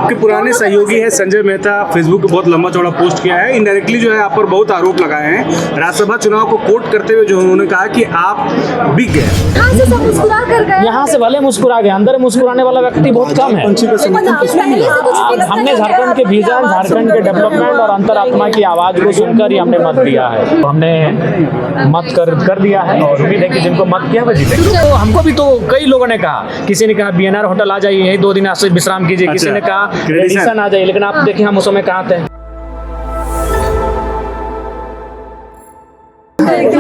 आपके पुराने सहयोगी है संजय मेहता, फेसबुक पे बहुत लंबा चौड़ा पोस्ट किया है, इनडायरेक्टली जो है आप पर बहुत आरोप लगाए हैं। राज्यसभा चुनाव को कोट करते हुए जो उन्होंने कहा कि आप बिक गए। यहाँ से सब मुस्कुरा कर गए, यहाँ से भले मुस्कुरा गए, अंदर मुस्कुराने वाला व्यक्ति बहुत कम है। हमने झारखंड के विजन, झारखंड के डेवलपमेंट और अंतरात्मा की आवाज को सुनकर ही हमने मत दिया है। तो हमने मत कर दिया है और उम्मीद है कि जिनको मत किया वो जीतेंगे। तो हमको भी तो कई लोगों ने कहा, किसी ने कहा बीएनआर होटल आ जाइए, यही 2 दिन से विश्राम कीजिए, किसी ने कहा रेडिसन आ जाइए, लेकिन आप देखिए हम उस समय कहाँ थे।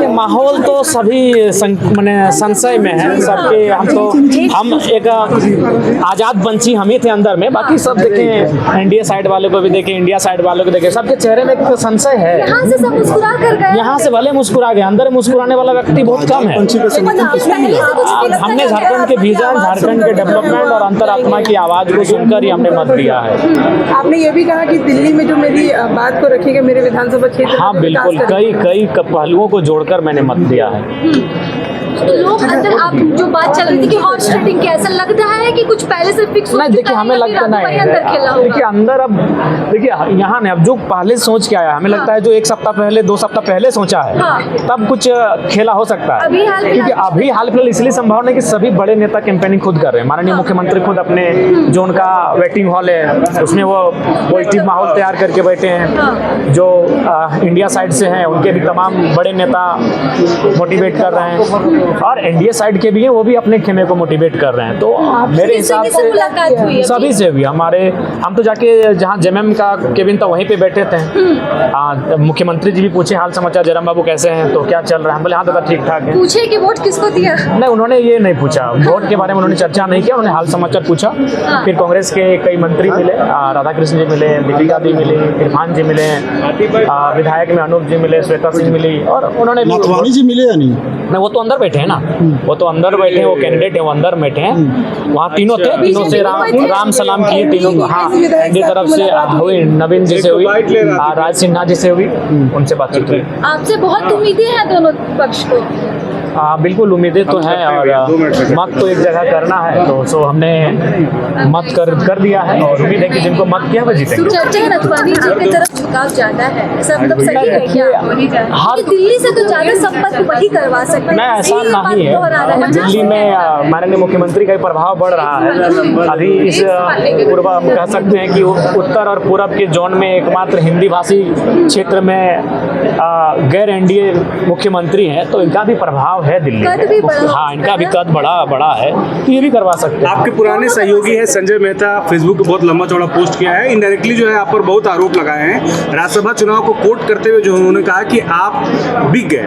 माहौल तो सभी संशय में है सबके। हम एक आजाद पंछी हम ही थे अंदर में, बाकी सब देखें, एनडीए साइड वाले को भी देखें, इंडिया साइड वालों को देखें, सबके चेहरे में एक संशय है। यहाँ से सब मुस्कुरा कर गए, यहाँ से भले मुस्कुरा गए, अंदर मुस्कुराने वाला व्यक्ति बहुत कम है। हमने झारखंड के विजन, झारखंड के डेवलपमेंट और अंतरात्मा की आवाज को सुनकर ही हमने मत दिया है। आपने ये भी कहा कि दिल्ली में जो मेरी बात को रखेगा मेरे विधानसभा क्षेत्र। हाँ बिल्कुल, कई पहलुओं को जोड़कर मैंने मत दिया है। तो लोग अंदर आप जो बात चल रही थी कि हॉर्स ट्रेडिंग की, ऐसा लगता है कि कुछ पहले से फिक्स हो चुका है? देखिए हमें लगता नहीं, देखिए अंदर अब देखिए यहाँ ने अब जो पहले सोच के आया, हमें लगता है जो 1 सप्ताह पहले 2 सप्ताह पहले सोचा है तब कुछ खेला हो सकता है। क्योंकि अभी हाल फिलहाल इसलिए संभव नहीं कि सभी बड़े नेता कैंपेनिंग खुद कर रहे हैं। माननीय मुख्यमंत्री खुद अपने जो उनका वेटिंग हॉल है उसमें वो पॉजिटिव माहौल तैयार करके बैठे हैं। जो इंडिया साइड से हैं उनके भी तमाम बड़े नेता मोटिवेट कर रहे हैं और एनडीए साइड के भी हैं, वो भी अपने खेमे को मोटिवेट कर रहे हैं। तो मेरे हिसाब से सभी से भी हम तो जाके जहाँ जेएमएम का केबिन था वहीं पे बैठे थे। मुख्यमंत्री जी भी पूछे हाल समाचार, जयराम बाबू कैसे हैं, तो क्या चल रहा है, बोले हाँ दादा ठीक ठाक है। पूछे कि वोट किसको दिया? नहीं, उन्होंने ये नहीं पूछा, वोट के बारे में उन्होंने चर्चा नहीं किया, उन्होंने हाल समाचार पूछा। फिर कांग्रेस के कई मंत्री मिले, राधाकृष्ण जी मिले, दीपिका जी मिले, इरफान जी मिले, विधायक में अनूप जी मिले, श्वेता सिंह मिली और उन्होंने जी मिले या नहीं? वो तो अंदर बैठे हैं ना, वो तो अंदर बैठे हैं, वो कैंडिडेट है, वो अंदर बैठे हैं। वहाँ तीनों थे, तीनों से राम सलाम किए तीनों। हाँ, एनडीए तरफ से हुई, नवीन जी से हुई, राज सिन्हा जी से हुई, उनसे बातचीत हुई। आपसे बहुत उम्मीदें हैं दोनों पक्ष को? हाँ बिल्कुल, उम्मीदें तो हैं और मत तो एक जगह करना है, तो सो हमने मत कर दिया है और उम्मीद है कि जिनको मत किया वो जीतेंगे। चर्चा है नथवानी जी की तरफ झुकाव ज्यादा है, ऐसा मतलब सही है क्या? दिल्ली से तो ज्यादा संपर्क वही करवा सकते हैं। ऐसा नहीं है, दिल्ली में माननीय मुख्यमंत्री का प्रभाव बढ़ रहा है। अभी इस पूर्व हम कह सकते हैं कि उत्तर और पूरब के जोन में एकमात्र हिंदी भाषी क्षेत्र में गैर एनडीए मुख्यमंत्री हैं, तो इनका भी प्रभाव है दिल्ली में। हाँ, इनका भी कद बड़ा है, तो ये भी करवा सकते हैं। आपके पुराने सहयोगी है संजय मेहता, फेसबुक पे बहुत लंबा चौड़ा पोस्ट किया है, इनडायरेक्टली जो है आप पर बहुत आरोप लगाए हैं। राज्यसभा चुनाव को कोट करते हुए जो उन्होंने कहा कि आप बिक गए।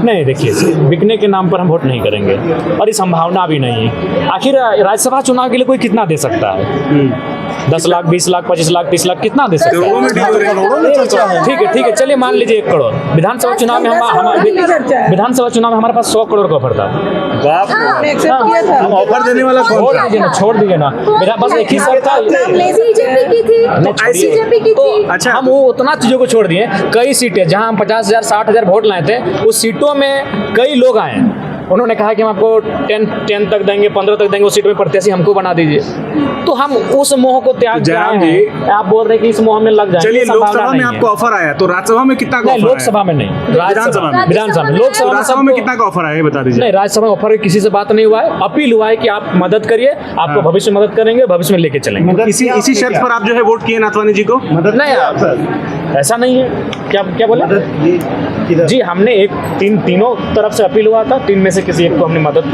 नहीं, देखिए बिकने के नाम पर हम वोट नहीं करेंगे और ये संभावना भी नहीं है। आखिर राज्यसभा चुनाव के लिए कोई कितना दे सकता है? 10 लाख, 20 लाख, 25 लाख, 30 लाख कितना दे सकते हैं? ठीक है, चलिए मान लीजिए 1 करोड़। विधानसभा चुनाव में हमारे पास 100 करोड़ का ऑफर था। ऑफर देने वाला छोड़ दीजिए ना, मेरा बस एक ही शर्त था। अच्छा, हम वो उतना चीजों को छोड़ दिए, कई सीटें जहां हम 50,000 60,000 वोट लाए थे, उस सीटों में कई लोग आए, उन्होंने कहा कि हम आपको 10 तक देंगे, 15 तक देंगे, उस सीट में प्रत्याशी हमको बना दीजिए। तो हम उस मोह को त्याग दिए हैं। आप बोल रहे हैं कि इस मोह में लग जाएंगे। चलिए, लोकसभा में आपको ऑफर आया, तो राज्यसभा में कितना का ऑफर? लोकसभा में नहीं, विधानसभा में। लोकसभा में कितना का ऑफर आया बता दीजिए। नहीं, राज्यसभा में ऑफर किसी से बात नहीं हुआ है, अपील हुआ है कि आप मदद करिए, आपको भविष्य में मदद करेंगे, भविष्य में लेके चलेंगे। इसी शर्त पर आप जो है वोट किए नाथवानी जी को? नहीं, ऐसा नहीं है। क्या बोले जी? हमने तीनों तरफ से अपील हुआ था, 3 में से किसी एक को हमने मदद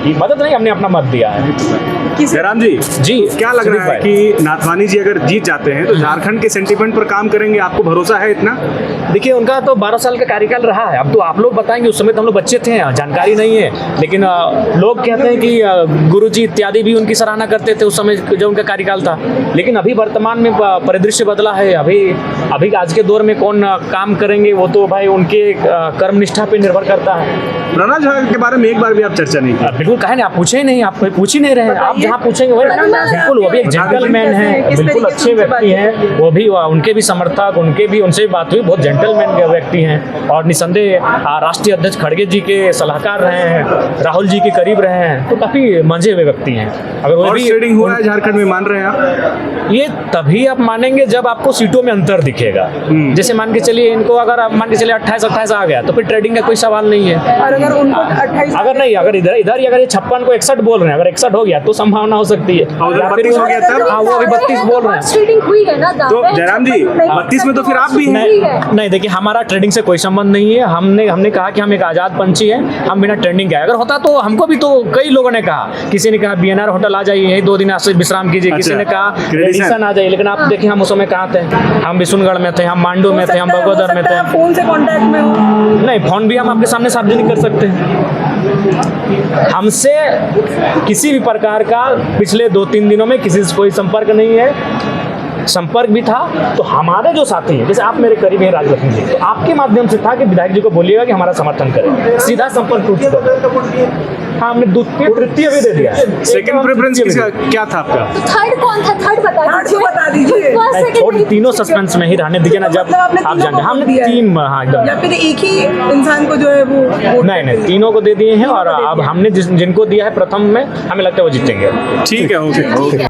नहीं, हमने अपना मत दिया है। जयराम जी, क्या लग रहा है कि नाथवानी जी अगर जीत जाते हैं तो झारखंड के सेंटीमेंट पर काम करेंगे? आपको भरोसा है इतना? देखिए, उनका तो 12 साल का कार्यकाल रहा है, अब तो आप लोग बताएंगे, उस समय तो हम लोग बच्चे थे, जानकारी नहीं है। लेकिन लोग कहते हैं कि गुरुजी इत्यादि भी उनकी सराहना करते थे उस समय जब उनका कार्यकाल था। लेकिन अभी वर्तमान में परिदृश्य बदला है। अभी आज के दौर में कौन काम करेंगे वो तो भाई उनके कर्मनिष्ठा पे निर्भर करता है। प्रणाल झा के बारे में एक बार भी आप चर्चा नहीं की। बिल्कुल कहे नहीं, आप पूछे ही नहीं, आप पूछ ही नहीं रहे हैं। आप जहाँ पूछेंगे वही बिल्कुल, वो भी एक जेंटलमैन है, बिल्कुल अच्छे व्यक्ति हैं, वो भी उनके भी समर्थक, उनके भी उनसे भी बात हुई, बहुत जेंटलमैन के व्यक्ति हैं और निसंदेह राष्ट्रीय अध्यक्ष खड़गे जी के सलाहकार रहे हैं, राहुल जी के करीब रहे हैं, तो काफी मंझे हुए व्यक्ति हैं। अगर वो भी शेडिंग हुआ है झारखंड में, मान रहे हैं आप? ये तभी आप मानेंगे जब आपको सीटों में अंतर दिखेगा। जैसे मान के चलिए इनको, अगर आप मान के चलिए 28-28 आ गया तो फिर ट्रेडिंग का कोई सवाल नहीं है। और अगर उनको 28 अगर नहीं, अगर इधर अगर ये 56 को 61 बोल रहे हैं, अगर 61 हो गया तो संभावना हो सकती है। और उधर 32 हो गया तब? हाँ, वो अभी 32 बोल रहे हैं। ट्रेडिंग हुई है ना तो जयराम जी 32 में तो फिर आप भी हैं। नहीं देखिए, हमारा ट्रेडिंग से कोई संबंध नहीं है। हमने कहा कि हम एक आजाद पंछी हैं, हम बिना ट्रेडिंग के आए। अगर होता तो हमको भी तो कई लोगों ने कहा, किसी ने कहा बीएनआर होटल आ जाइए, यही 2 दिन आश्रय विश्राम कीजिए, किसी ने कहा रेडिसन आ जाइए, लेकिन आप देखिए हम उस समय कहाँ थे? हम विशुनगढ़ में थे, हम मांडू में थे, हम बगोदर में थे। फोन से कांटेक्ट में हो? नहीं, फोन भी हम आपके सामने सार्वजनिक कर सकते हैं। हमसे किसी भी प्रकार का पिछले 2-3 दिनों में किसी से कोई संपर्क नहीं है। संपर्क भी था तो हमारे जो साथी हैं, जैसे आप मेरे करीब हैं राजलक्ष्मी जी, तो आपके माध्यम से था कि विधायक जी को बोलिएगा कि हमारा समर्थन करें। सीधा संपर्क टूट चुका। हाँ, हमने तृतीय भी दे दिया है। सेकंड प्रेफरेंस किसका क्या था आपका? तो थर्ड कौन था? थर्ड बता दीजिए। छोड़, तीनों सस्पेंस में ही रहने दीजिए ना। जब आप जानते हैं हमने 3, हाँ एकदम, या फिर एक ही इंसान को जो है वो नहीं तीनों को दे दिए हैं और अब हमने जिनको दिया है प्रथम में, हमें लगता है वो जीतेंगे। ठीक है, ओके।